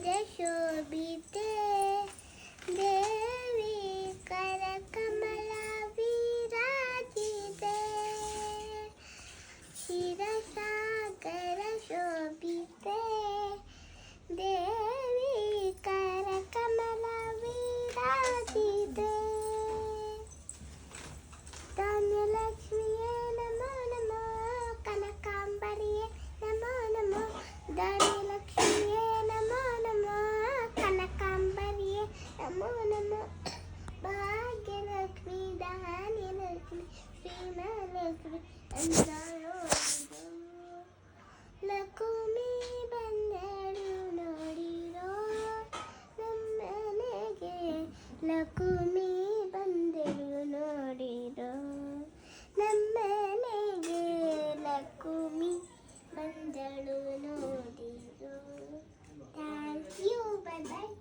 ಶೋಭಿತೆ ದೇವಿ ಕರಕಮಲ ವಿರಾಜಿತೆ ಶಿರಸಾಗರ ಶೋಭಿತೆ ದೇವಿ ಕರಕಮಲ ವಿರಾಜಿತೆ ಧಾನ್ಯಲಕ್ಷ್ಮಿಯೇ ನಮೋ ನಮೋ ಕನಕಾಂಬರಿಯೇ ನಮೋ ನಮೋ ಧಾನ್ಯಲಕ್ಷ್ಮಿಯೇ ನಮೋ ನಮೋ ಕನಕಾಂಬರಿಯೇ ನಮೋ ನಮೋ ಭಾಗ್ಯಲಕ್ಷ್ಮಿ ಧಾನ್ಯಲಕ್ಷ್ಮಿ ಶ್ರೀಮಹಾಲಕ್ಷ್ಮಿ ಅಂದಾಳು ಲಕ್ಷ್ಮಿ ಬಂದಳು ನೋಡಿರೋ ನಮ್ಮನೆಗೆ ಲಕ್ಷ್ಮಿ ಬಂದಳು ನೋಡಿರೋ ನಮ್ಮನೆಗೆ ಲಕ್ಷ್ಮಿ ಬಂದಳು ನೋಡಿರೋ ಥ್ಯಾಂಕ್ ಯು ಬೈ ಬಾಯ್